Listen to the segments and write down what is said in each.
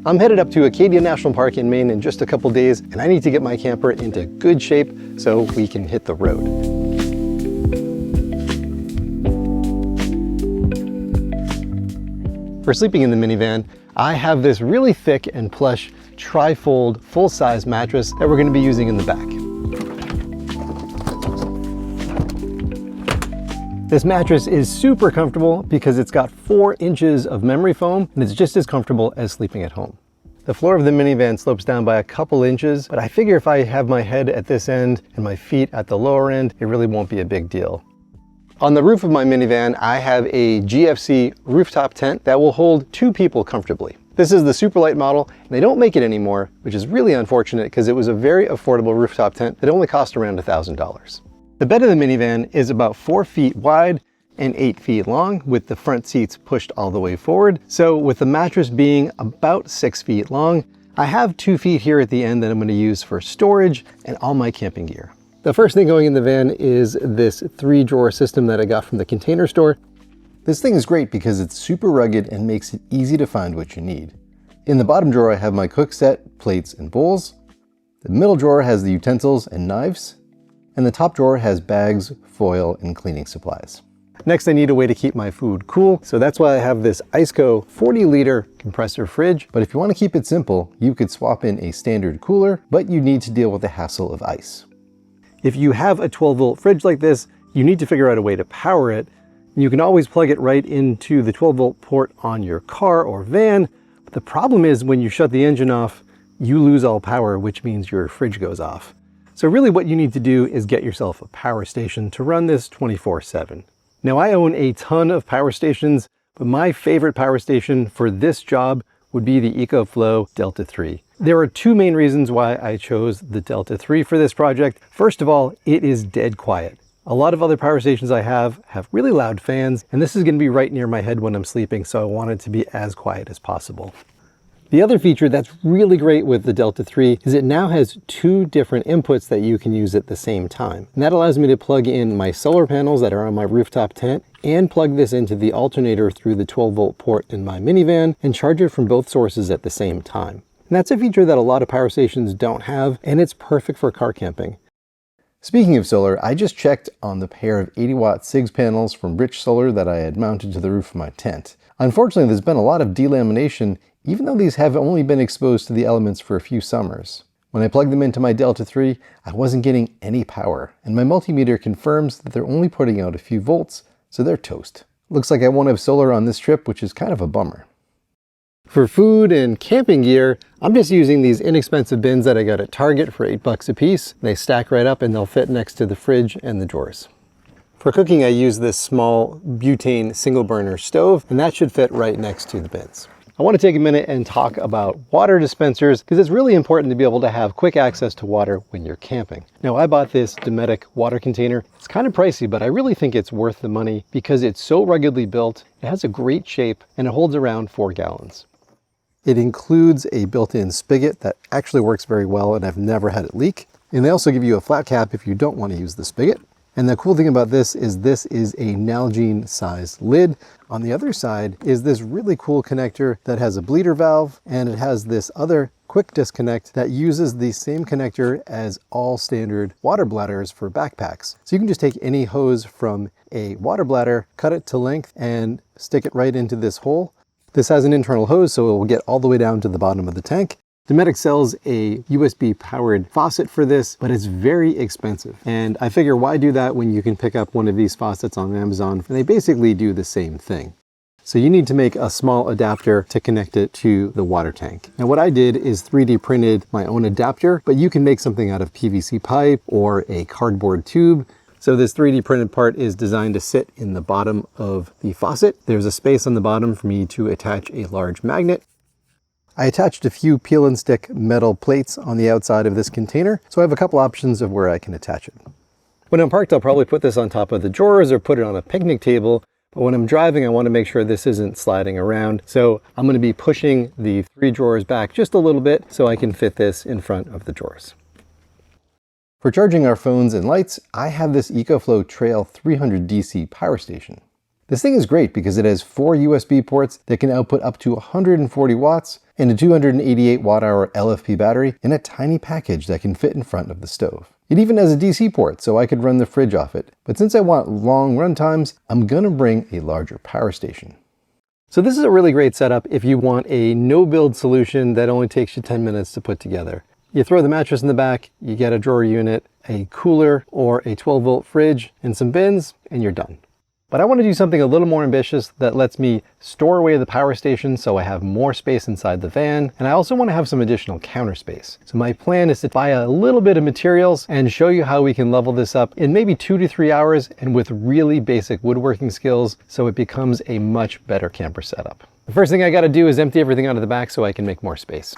I'm headed up to Acadia National Park in Maine in just a couple days, and I need to get my camper into good shape so we can hit the road. For sleeping in the minivan, I have this really thick and plush tri-fold full-size mattress that we're going to be using in the back. This mattress is super comfortable because it's got 4 inches of memory foam and it's just as comfortable as sleeping at home. The floor of the minivan slopes down by a couple inches, but I figure if I have my head at this end and my feet at the lower end, it really won't be a big deal. On the roof of my minivan, I have a GFC rooftop tent that will hold 2 people comfortably. This is the Superlight model, and they don't make it anymore, which is really unfortunate because it was a very affordable rooftop tent that only cost around $1,000. The bed of the minivan is about 4 feet wide and 8 feet long, with the front seats pushed all the way forward. So with the mattress being about 6 feet long, I have 2 feet here at the end that I'm going to use for storage and all my camping gear. The first thing going in the van is this 3-drawer system that I got from the Container Store. This thing is great because it's super rugged and makes it easy to find what you need. In the bottom drawer, I have my cook set, plates, and bowls. The middle drawer has the utensils and knives. And the top drawer has bags, foil, and cleaning supplies. Next, I need a way to keep my food cool, so that's why I have this Iceco 40-liter compressor fridge. But if you want to keep it simple, you could swap in a standard cooler, but you need to deal with the hassle of ice. If you have a 12-volt fridge like this, you need to figure out a way to power it. You can always plug it right into the 12-volt port on your car or van, but the problem is when you shut the engine off, you lose all power, which means your fridge goes off. So really what you need to do is get yourself a power station to run this 24/7. Now I own a ton of power stations, but my favorite power station for this job would be the EcoFlow Delta 3. There are 2 main reasons why I chose the Delta 3 for this project. First of all, it is dead quiet. A lot of other power stations I have really loud fans, and this is going to be right near my head when I'm sleeping, so I want it to be as quiet as possible. The other feature that's really great with the Delta 3 is it now has 2 different inputs that you can use at the same time. And that allows me to plug in my solar panels that are on my rooftop tent and plug this into the alternator through the 12-volt port in my minivan and charge it from both sources at the same time. And that's a feature that a lot of power stations don't have, and it's perfect for car camping. Speaking of solar, I just checked on the pair of 80-watt SIGS panels from Rich Solar that I had mounted to the roof of my tent. Unfortunately, there's been a lot of delamination, even though these have only been exposed to the elements for a few summers. When I plugged them into my Delta 3, I wasn't getting any power, and my multimeter confirms that they're only putting out a few volts, so they're toast. Looks like I won't have solar on this trip, which is kind of a bummer. For food and camping gear, I'm just using these inexpensive bins that I got at Target for $8 a piece. They stack right up and they'll fit next to the fridge and the drawers. For cooking, I use this small butane single burner stove, and that should fit right next to the bins. I want to take a minute and talk about water dispensers because it's really important to be able to have quick access to water when you're camping. Now, I bought this Dometic water container. It's kind of pricey, but I really think it's worth the money because it's so ruggedly built, it has a great shape, and it holds around 4 gallons. It includes a built-in spigot that actually works very well, and I've never had it leak. And they also give you a flat cap if you don't want to use the spigot. And the cool thing about this is a Nalgene sized lid. On the other side is this really cool connector that has a bleeder valve, and it has this other quick disconnect that uses the same connector as all standard water bladders for backpacks. So you can just take any hose from a water bladder, cut it to length, and stick it right into this hole. This has an internal hose, so it will get all the way down to the bottom of the tank. Dometic sells a USB powered faucet for this, but it's very expensive. And I figure why do that when you can pick up one of these faucets on Amazon, and they basically do the same thing. So you need to make a small adapter to connect it to the water tank. Now what I did is 3D printed my own adapter, but you can make something out of PVC pipe or a cardboard tube. So this 3D printed part is designed to sit in the bottom of the faucet. There's a space on the bottom for me to attach a large magnet. I attached a few peel and stick metal plates on the outside of this container, so I have a couple options of where I can attach it. When I'm parked, I'll probably put this on top of the drawers or put it on a picnic table, but when I'm driving, I want to make sure this isn't sliding around. So I'm going to be pushing the 3 drawers back just a little bit so I can fit this in front of the drawers. For charging our phones and lights, I have this EcoFlow Trail 300 DC power station. This thing is great because it has 4 USB ports that can output up to 140 watts and a 288 watt-hour LFP battery in a tiny package that can fit in front of the stove. It even has a DC port, so I could run the fridge off it. But since I want long run times, I'm gonna bring a larger power station. So this is a really great setup if you want a no-build solution that only takes you 10 minutes to put together. You throw the mattress in the back, you get a drawer unit, a cooler or a 12-volt fridge, and some bins, and you're done. But I want to do something a little more ambitious that lets me store away the power station so I have more space inside the van, and I also want to have some additional counter space. So my plan is to buy a little bit of materials and show you how we can level this up in maybe 2 to 3 hours and with really basic woodworking skills so it becomes a much better camper setup. The first thing I got to do is empty everything out of the back so I can make more space.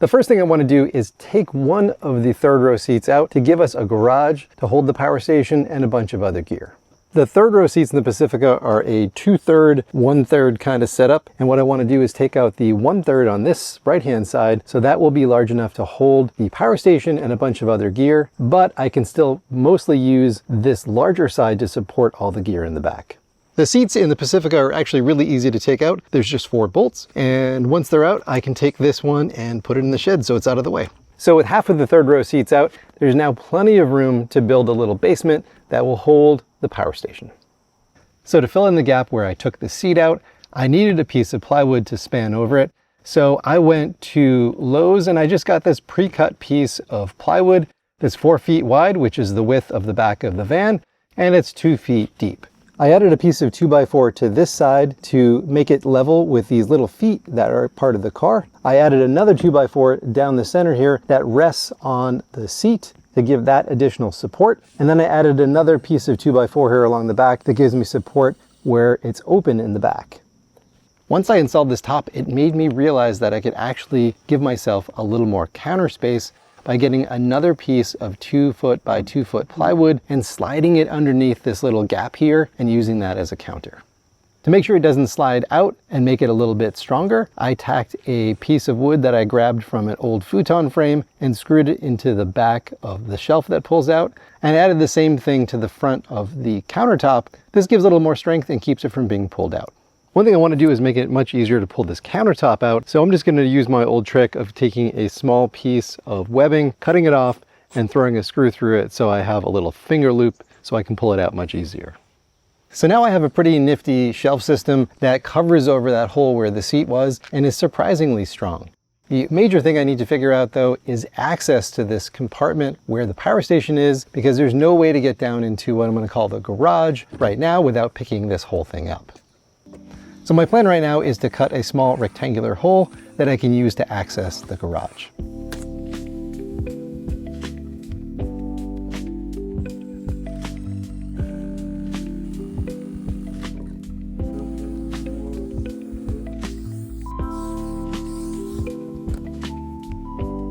The first thing I want to do is take one of the third row seats out to give us a garage to hold the power station and a bunch of other gear. The third row seats in the Pacifica are a 2/3, 1/3 kind of setup. And what I want to do is take out the 1/3 on this right-hand side. So that will be large enough to hold the power station and a bunch of other gear, but I can still mostly use this larger side to support all the gear in the back. The seats in the Pacifica are actually really easy to take out. There's just 4 bolts, and once they're out, I can take this one and put it in the shed so it's out of the way. So with half of the third row seats out, there's now plenty of room to build a little basement that will hold the power station. So to fill in the gap where I took the seat out, I needed a piece of plywood to span over it. So I went to Lowe's and I just got this pre-cut piece of plywood that's 4 feet wide, which is the width of the back of the van, and it's 2 feet deep. I added a piece of 2x4 to this side to make it level with these little feet that are part of the car. I added another 2x4 down the center here that rests on the seat to give that additional support. And then I added another piece of 2x4 here along the back that gives me support where it's open in the back. Once I installed this top, it made me realize that I could actually give myself a little more counter space by getting another piece of 2 foot by 2 foot plywood and sliding it underneath this little gap here and using that as a counter. To make sure it doesn't slide out and make it a little bit stronger, I tacked a piece of wood that I grabbed from an old futon frame and screwed it into the back of the shelf that pulls out and added the same thing to the front of the countertop. This gives it a little more strength and keeps it from being pulled out. One thing I want to do is make it much easier to pull this countertop out. So I'm just going to use my old trick of taking a small piece of webbing, cutting it off, and throwing a screw through it so I have a little finger loop so I can pull it out much easier. So now I have a pretty nifty shelf system that covers over that hole where the seat was and is surprisingly strong. The major thing I need to figure out though is access to this compartment where the power station is, because there's no way to get down into what I'm going to call the garage right now without picking this whole thing up. So my plan right now is to cut a small rectangular hole that I can use to access the garage.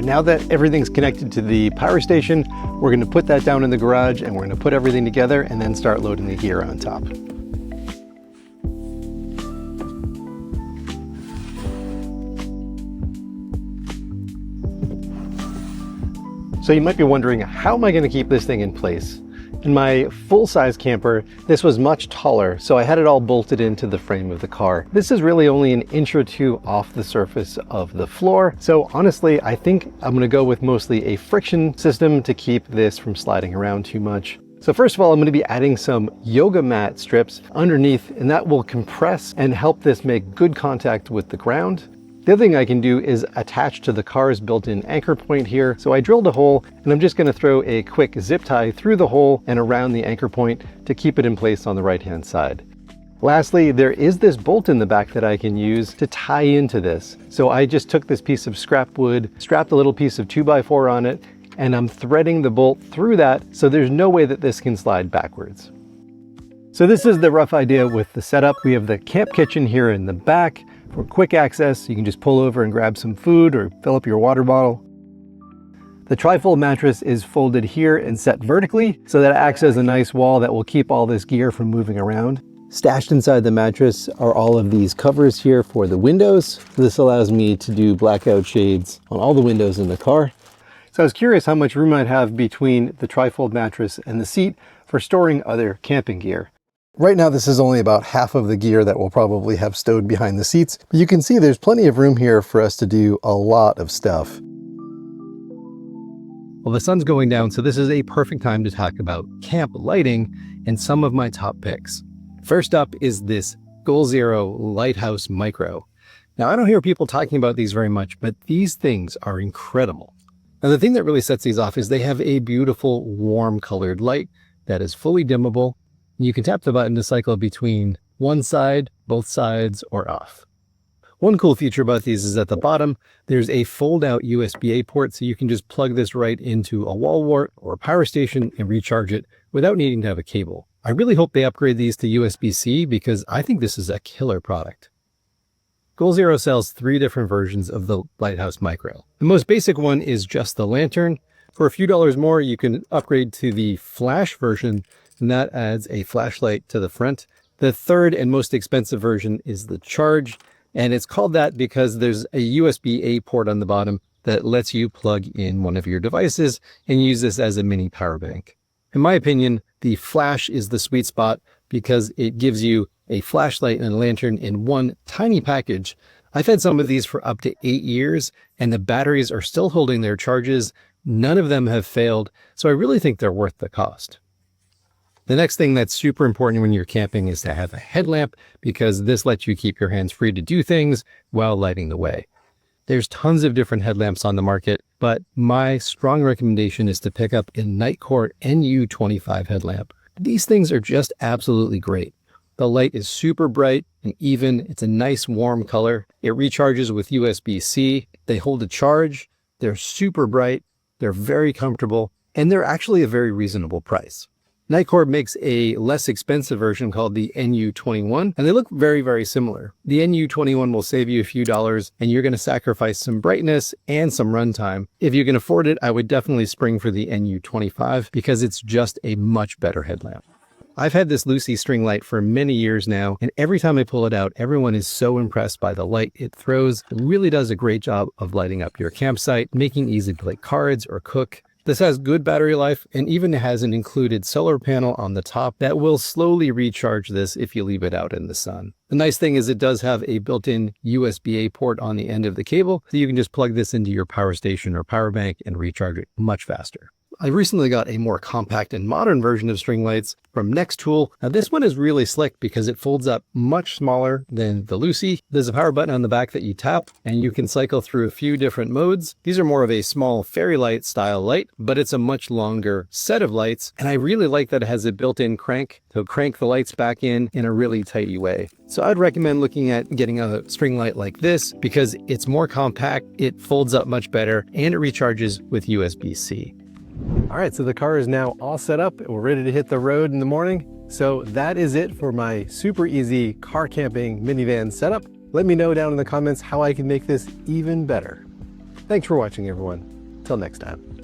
Now that everything's connected to the power station, we're going to put that down in the garage and we're going to put everything together and then start loading the gear on top. So you might be wondering, how am I going to keep this thing in place? In my full-size camper, this was much taller, so I had it all bolted into the frame of the car. This is really only an inch or 2 off the surface of the floor, so honestly, I think I'm going to go with mostly a friction system to keep this from sliding around too much. So first of all, I'm going to be adding some yoga mat strips underneath, and that will compress and help this make good contact with the ground. The other thing I can do is attach to the car's built-in anchor point here. So I drilled a hole and I'm just going to throw a quick zip tie through the hole and around the anchor point to keep it in place on the right-hand side. Lastly, there is this bolt in the back that I can use to tie into this. So I just took this piece of scrap wood, strapped a little piece of 2x4 on it, and I'm threading the bolt through that so there's no way that this can slide backwards. So this is the rough idea with the setup. We have the camp kitchen here in the back. For quick access, you can just pull over and grab some food or fill up your water bottle. The trifold mattress is folded here and set vertically, so that it acts as a nice wall that will keep all this gear from moving around. Stashed inside the mattress are all of these covers here for the windows. This allows me to do blackout shades on all the windows in the car. So I was curious how much room I'd have between the trifold mattress and the seat for storing other camping gear. Right now, this is only about half of the gear that we'll probably have stowed behind the seats, but you can see there's plenty of room here for us to do a lot of stuff. Well, the sun's going down, so this is a perfect time to talk about camp lighting and some of my top picks. First up is this Goal Zero Lighthouse Micro. Now, I don't hear people talking about these very much, but these things are incredible. Now, the thing that really sets these off is they have a beautiful warm colored light that is fully dimmable. You can tap the button to cycle between one side, both sides, or off. One cool feature about these is at the bottom, there's a fold-out USB-A port, so you can just plug this right into a wall wart or a power station and recharge it without needing to have a cable. I really hope they upgrade these to USB-C because I think this is a killer product. Goal Zero sells 3 different versions of the Lighthouse Micro. The most basic one is just the lantern. For a few dollars more, you can upgrade to the flash version, and that adds a flashlight to the front. The third and most expensive version is the Charge, and it's called that because there's a USB-A port on the bottom that lets you plug in one of your devices and use this as a mini power bank. In my opinion, the flash is the sweet spot because it gives you a flashlight and a lantern in one tiny package. I've had some of these for up to 8 years, and the batteries are still holding their charges. None of them have failed, so I really think they're worth the cost. The next thing that's super important when you're camping is to have a headlamp because this lets you keep your hands free to do things while lighting the way. There's tons of different headlamps on the market, but my strong recommendation is to pick up a Nitecore NU25 headlamp. These things are just absolutely great. The light is super bright and even. It's a nice warm color. It recharges with USB-C. They hold a charge. They're super bright. They're very comfortable, and they're actually a very reasonable price. Nitecore makes a less expensive version called the NU21, and they look very, very similar. The NU21 will save you a few dollars, and you're going to sacrifice some brightness and some runtime. If you can afford it, I would definitely spring for the NU25 because it's just a much better headlamp. I've had this Lucy string light for many years now, and every time I pull it out, everyone is so impressed by the light it throws. It really does a great job of lighting up your campsite, making it easy to play cards or cook. This has good battery life and even has an included solar panel on the top that will slowly recharge this if you leave it out in the sun. The nice thing is it does have a built-in USB-A port on the end of the cable, so you can just plug this into your power station or power bank and recharge it much faster. I recently got a more compact and modern version of string lights from Nextool. Now this one is really slick because it folds up much smaller than the Lucy. There's a power button on the back that you tap and you can cycle through a few different modes. These are more of a small fairy light style light, but it's a much longer set of lights. And I really like that it has a built-in crank to crank the lights back in a really tidy way. So I'd recommend looking at getting a string light like this because it's more compact, it folds up much better, and it recharges with USB-C. All right, so the car is now all set up. We're ready to hit the road in the morning. So that is it for my super easy car camping minivan setup. Let me know down in the comments how I can make this even better. Thanks for watching, everyone. Till next time.